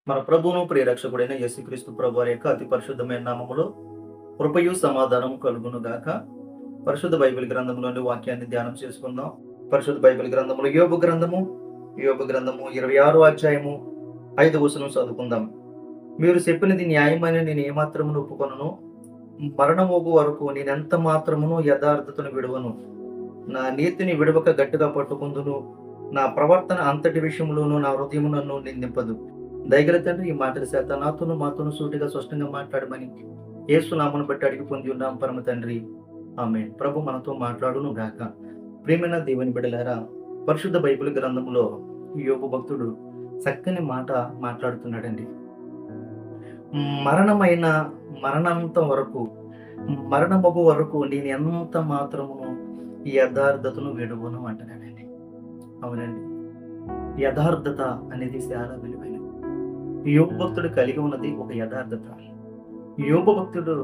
మన ప్రభువును ప్రియరక్షకుడైన యేసుక్రీస్తు ప్రభు వారి యొక్క అతి పరిశుద్ధమైన నామములో కృపయు సమాధానము కలుగును గాక. పరిశుద్ధ బైబిల్ గ్రంథంలోని వాక్యాన్ని ధ్యానం చేసుకుందాం. పరిశుద్ధ బైబిల్ గ్రంథములో యోబు గ్రంథము 26వ అధ్యాయము 5వ వచనం చదువుకుందాం. మీరు చెప్పినది న్యాయమని నేను ఏమాత్రమును ఒప్పుకొనను, మరణమోగు వరకు నేనెంత మాత్రమును యథార్థతను విడువను. నా నీతిని విడవక గట్టిగా పట్టుకుందును, నా ప్రవర్తన అంతటి విషయంలోనూ నా హృదయము నన్ను నిందింపదు. దయగల తండ్రి, ఈ మాటల చేత మాతోను సూటిగా స్పష్టంగా మాట్లాడమని యేసు నామమును బట్టి అడిగి పొంది ఉన్నాం పరమ తండ్రి, ఆమేన్. ప్రభు మనతో మాట్లాడును గాక. ప్రియమైన దేవుని బిడ్డలారా, పరిశుద్ధ బైబిల్ గ్రంథంలో యోబు భక్తుడు చక్కని మాట మాట్లాడుతున్నాడండి. మరణాంతం వరకు, మరణమగు వరకు నేను ఎంత మాత్రమును యథార్థతను విడువను అంటున్నాడండి. అవునండి, యథార్థత అనేది చాలా విలువైనది. యోబు భక్తుడు కలిగి ఉన్నది ఒక యథార్థత. యోబు భక్తుడు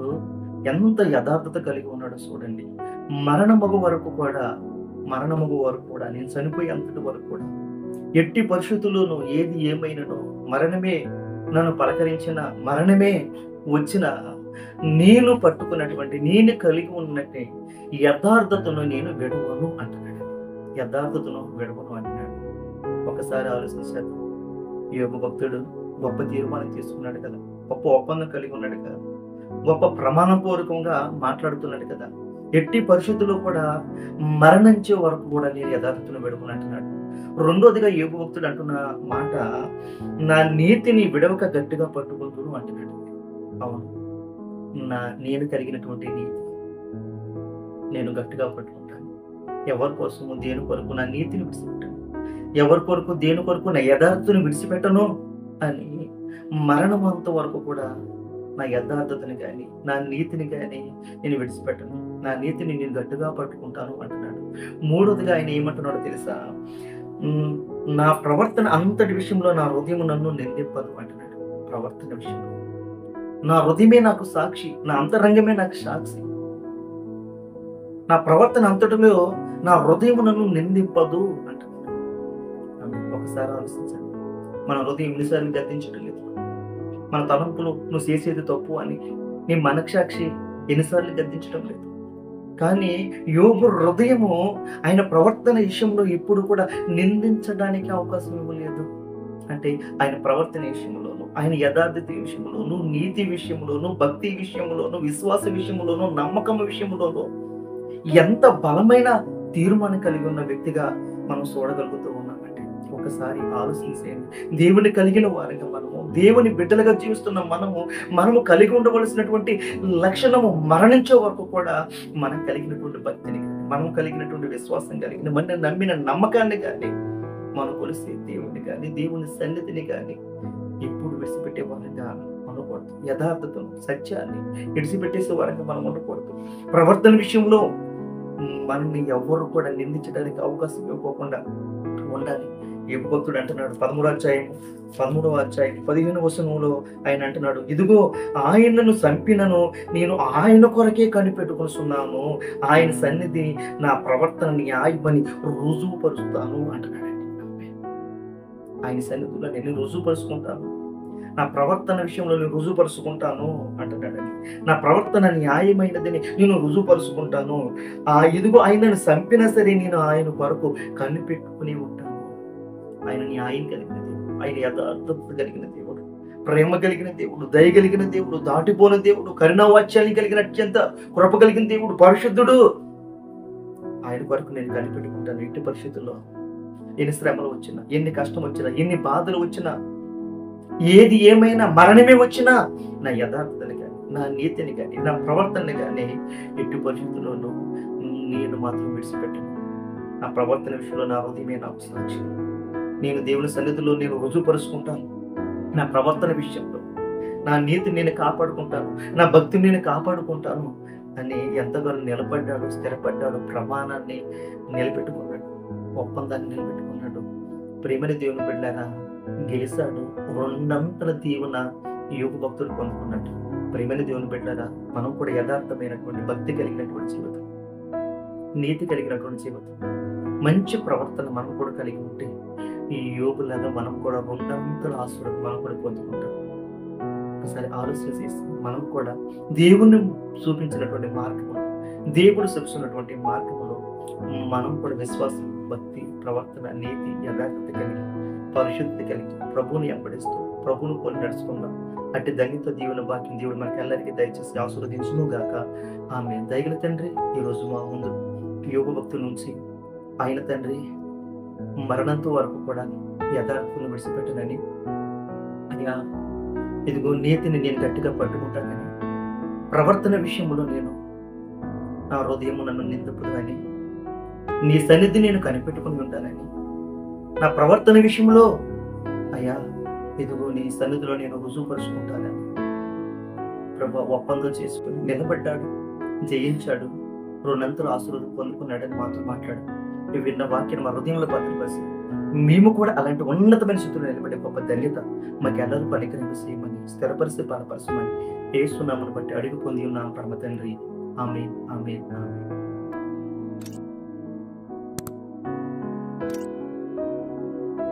ఎంత యథార్థత కలిగి ఉన్నాడో చూడండి. మరణమగు వరకు కూడా నేను చనిపోయేంతటి వరకు కూడా, ఎట్టి పరిస్థితుల్లోనూ ఏది ఏమైనను, మరణమే నన్ను పలకరించిన, మరణమే వచ్చిన, నేను పట్టుకున్నటువంటి, నేను కలిగి ఉన్నట్టే యథార్థతను నేను విడవను అంటున్నాడు. యథార్థతను విడవను అంటున్నాడు. ఒకసారి ఆలోచించారు. యోబు భక్తుడు గొప్ప తీర్మానం తీసుకున్నాడు కదా, గొప్ప ఒప్పందం కలిగి ఉన్నాడు కదా, గొప్ప ప్రమాణపూర్వకంగా మాట్లాడుతున్నాడు కదా. ఎట్టి పరిస్థితుల్లో కూడా మరణించే వరకు కూడా నేను యథార్థతను విడవను అంటున్నాడు. రెండోదిగా యోబు భక్తుడు అంటున్న మాట, నా నీతిని విడవక గట్టిగా పట్టుకుంటును అంటున్నాడు. అవును, నేను కలిగినటువంటి నీతి నేను గట్టిగా పట్టుకుంటాను. ఎవరి కోసము, దేని కొరకు నా నీతిని విడిచిపెట్టాను, ఎవరి కొరకు, దేని కొరకు నా యథార్థతను విడిచిపెట్టను అని మరణమంత వరకు కూడా నా యథార్థతని కానీ, నా నీతిని కానీ నేను విడిచిపెట్టను. నా నీతిని నేను గట్టిగా పట్టుకుంటాను అంటున్నాడు. మూడోదిగా ఆయన ఏమంటున్నాడో తెలుసా? నా ప్రవర్తన అంతటి విషయంలో నా హృదయం నన్ను నిందింపదు అంటున్నాడు. ప్రవర్తన విషయంలో నా హృదయమే నాకు సాక్షి, నా అంతరంగమే నాకు సాక్షి. నా ప్రవర్తన అంతటిలో నా హృదయం నన్ను నిందింపదు అంటున్నాడు. ఒకసారి ఆలోచించండి. మన హృదయం ఎన్నిసార్లు గద్దించడం లేదు? మన తలంపులు నువ్వు చేసేది తప్పు అని నీ మనసాక్షి ఎన్నిసార్లు గద్దించడం లేదు? కానీ యోబు హృదయము ఆయన ప్రవర్తన విషయంలో ఇప్పుడు కూడా నిందించడానికి అవకాశం ఇవ్వలేదు. అంటే ఆయన ప్రవర్తన విషయంలోను, ఆయన యథార్థత విషయంలోను, నీతి విషయంలోను, భక్తి విషయంలోను, విశ్వాస విషయంలోను, నమ్మకం విషయంలోను ఎంత బలమైన తీర్మానం కలిగి ఉన్న వ్యక్తిగా మనం చూడగలుగుతూ ఉన్నామంటే ఒకసారి ఆలోచించేయండి. దేవుని కలిగిన వారిగా మనము, దేవుని బిడ్డలుగా జీవిస్తున్న మనము కలిగి ఉండవలసినటువంటి లక్షణము మరణించే వరకు కూడా మనం కలిగినటువంటి భక్తిని కానీ, మనం కలిగినటువంటి విశ్వాసం కలిగిన, మన నమ్మిన నమ్మకాన్ని కానీ, మనం కొలిసే దేవుని కానీ, దేవుని సన్నిధిని కానీ ఎప్పుడు విడిచిపెట్టే వారిగా ఉండకూడదు. యథార్థతను, సత్యాన్ని విడిచిపెట్టేసే వారిగా మనం ఉండకూడదు. ప్రవర్తన విషయంలో మనల్ని ఎవరు కూడా నిందించడానికి అవకాశం ఇవ్వకుండా ఉండాలి. ఏ భక్తుడు అంటున్నాడు 13వ అధ్యాయం 15వ వచనంలో ఆయన అంటున్నాడు, ఇదిగో ఆయనను చంపినను నేను ఆయన కొరకే కనిపెట్టుకొస్తున్నాను, ఆయన సన్నిధి నా ప్రవర్తన న్యాయమని రుజువుపరుస్తాను అంటున్నాడండి. ఆయన సన్నిధిలో నేను రుజువుపరుచుకుంటాను, నా ప్రవర్తన విషయంలో నేను రుజువుపరుచుకుంటాను అంటున్నాడండి. నా ప్రవర్తన న్యాయమైనదని నేను రుజువుపరుచుకుంటాను. ఇదిగో ఆయనను చంపినా సరే నేను ఆయన కొరకు కనిపెట్టుకుని ఉంటాను. ఆయన న్యాయం కలిగిన దేవుడు, ఆయన యథార్థత కలిగిన దేవుడు, ప్రేమ కలిగిన దేవుడు, దయ కలిగిన దేవుడు, దాటిపోయిన దేవుడు, కరుణావాత్యాన్ని కలిగిన అత్యంత కృప కలిగిన దేవుడు, పరిశుద్ధుడు. ఆయన కొరకు నేను కనిపెట్టుకుంటాను. ఎట్టి పరిస్థితుల్లో ఎన్ని శ్రమలు వచ్చినా, ఎన్ని కష్టం వచ్చినా, ఎన్ని బాధలు వచ్చినా, ఏది ఏమైనా, మరణమే వచ్చినా నా యథార్థతని కానీ, నా నీతిని కానీ, నా ప్రవర్తనని కానీ ఎట్టి పరిస్థితుల్లోనూ నేను మాత్రం విడిచిపెట్టను. నా ప్రవర్తన విషయంలో నా హృదయమే నాకు సాక్షి. నేను దేవుని సన్నిధిలో నేను రుజువుపరుచుకుంటాను. నా ప్రవర్తన విషయంలో నా నీతిని నేను కాపాడుకుంటాను, నా భక్తిని నేను కాపాడుకుంటాను అని ఎంతగానో నిలబడ్డాడు, స్థిరపడ్డాడు, ప్రమాణాన్ని నిలబెట్టుకున్నాడు, ఒప్పందాన్ని నిలబెట్టుకున్నాడు. ప్రేమని దేవుని బిడ్డలారా, గెలిచాడు. రెండంతల దీవెన యోబు భక్తుడు పొందుకున్నట్టు. ప్రేమని దేవుని బిడ్డలారా, మనం కూడా యథార్థమైనటువంటి భక్తి కలిగినటువంటి జీవితం, నీతి కలిగినటువంటి జీవితం, మంచి ప్రవర్తన మనం కూడా కలిగి ఉంటే ఈ యోబులాగా మనం కూడా రెండంతల ఆశీర్వాదం మనం కూడా పొందుకుంటాం. ఒకసారి ఆలోచన చేసి మనం కూడా దేవుణ్ణి చూపించినటువంటి మార్గంలో, దేవుడు చెప్తున్నటువంటి మార్గంలో మనం కూడా విశ్వాసం, భక్తి, ప్రవర్తన, నీతి, యథార్థత కలిగి, పరిశుద్ధత కలిగి ప్రభువుని వెంబడిస్తూ ప్రభువును పోలి నడుచుకుందాం. అట్టి ధన్యత దీవెన భాగ్యం దేవుడు మనకి అందరికీ దయచేసి ఆశీర్వదించును గాక. ఆమె దయగల తండ్రి, ఈరోజు మా ముందు యోగ భక్తుల నుంచి ఆయన తండ్రి మరణంతో వరకు కూడా యథార్థతను విడిచిపెట్టనని, అయ్యా ఇదిగో నీతిని నేను గట్టిగా పట్టుకుంటానని, ప్రవర్తన విషయంలో నేను నా హృదయము నన్ను నిందుపుదు అని, నీ సన్నిధి నేను కనిపెట్టుకుని ఉంటానని, నా ప్రవర్తన విషయంలో అయ్యా ఇదిగో నీ సన్నిధిలో నేను రుజువుపరుచుకుంటానని ప్రభు ఒప్పందం చేసుకుని నిలబడ్డాడు, జయించాడు, రెండంతలు ఆశీర్వాదం పొందుకున్నాడని మాతో మాట్లాడు. ఇవి విన్న వాక్యాన్ని మా హృదయంలో భద్రపరిచి మేము కూడా అలాంటి ఉన్నతమైన స్థితిలో నిలబడే గొప్ప ధన్యత మాకు ఎల్లరూ పనికరింపు చేయమని, స్థిరపరిచి బలపరచమని యేసు నామమును బట్టి అడిగి పొంది ఉన్నాం పరమ తండ్రి. ఆమేన్, ఆమేన్, ఆమేన్.